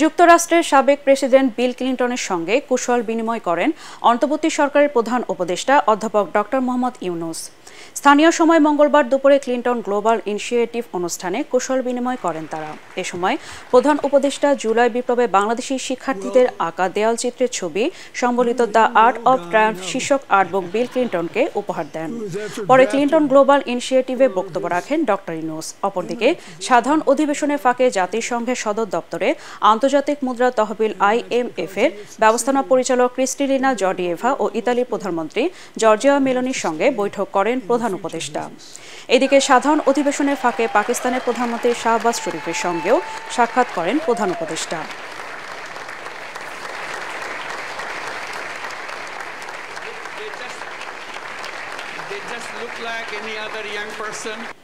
যুক্তরাষ্ট্রের সাবেক president Bill ক্লিন্টনের সঙ্গে কুশল বিনিময় করেন অন্তর্বর্তী সরকারের প্রধান উপদেষ্টা অধ্যাপক ডক্টর মোহাম্মদ ইউনূস। স্থানীয় সময় মঙ্গলবার দুপুরে ক্লিন্টন গ্লোবাল ইনিশিয়েটিভ অনুষ্ঠানে কুশল বিনিময় করেন তারা। এ সময় প্রধান উপদেষ্টা জুলাই বিপ্লবে বাংলাদেশি শিক্ষার্থীদের আঁকা দেয়ালচিত্রের ছবি সম্বলিত দ্য আর্ট অব ট্রায়াম্ফ শীর্ষক আর্টবুক বিল ক্লিন্টনকে উপহার দেন। পরে ক্লিন্টন গ্লোবাল ইনিশিয়েটিভে বক্তব্য রাখেন ডক্টর ইউনূস। অপরদিকে সাধারণ অধিবেশনের ফাঁকে জাতিসংঘের সদর দপ্তরে আন্তর্জাতিক মুদ্রা তহবিল IMF এর ব্যবস্থাপনা পরিচালক ক্রিস্টিলিনা জর্জিয়েভা ও ইতালির প্রধানমন্ত্রী জর্জিয়া মেলোনির সঙ্গে বৈঠক করেন প্রধান উপদেষ্টা। এদিকে সাধারণ অধিবেশনের ফাঁকে পাকিস্তানের প্রধানমন্ত্রী শাহবাজ শরীফের সঙ্গেও সাক্ষাৎ করেন প্রধান উপদেষ্টা। They just look like any other young person.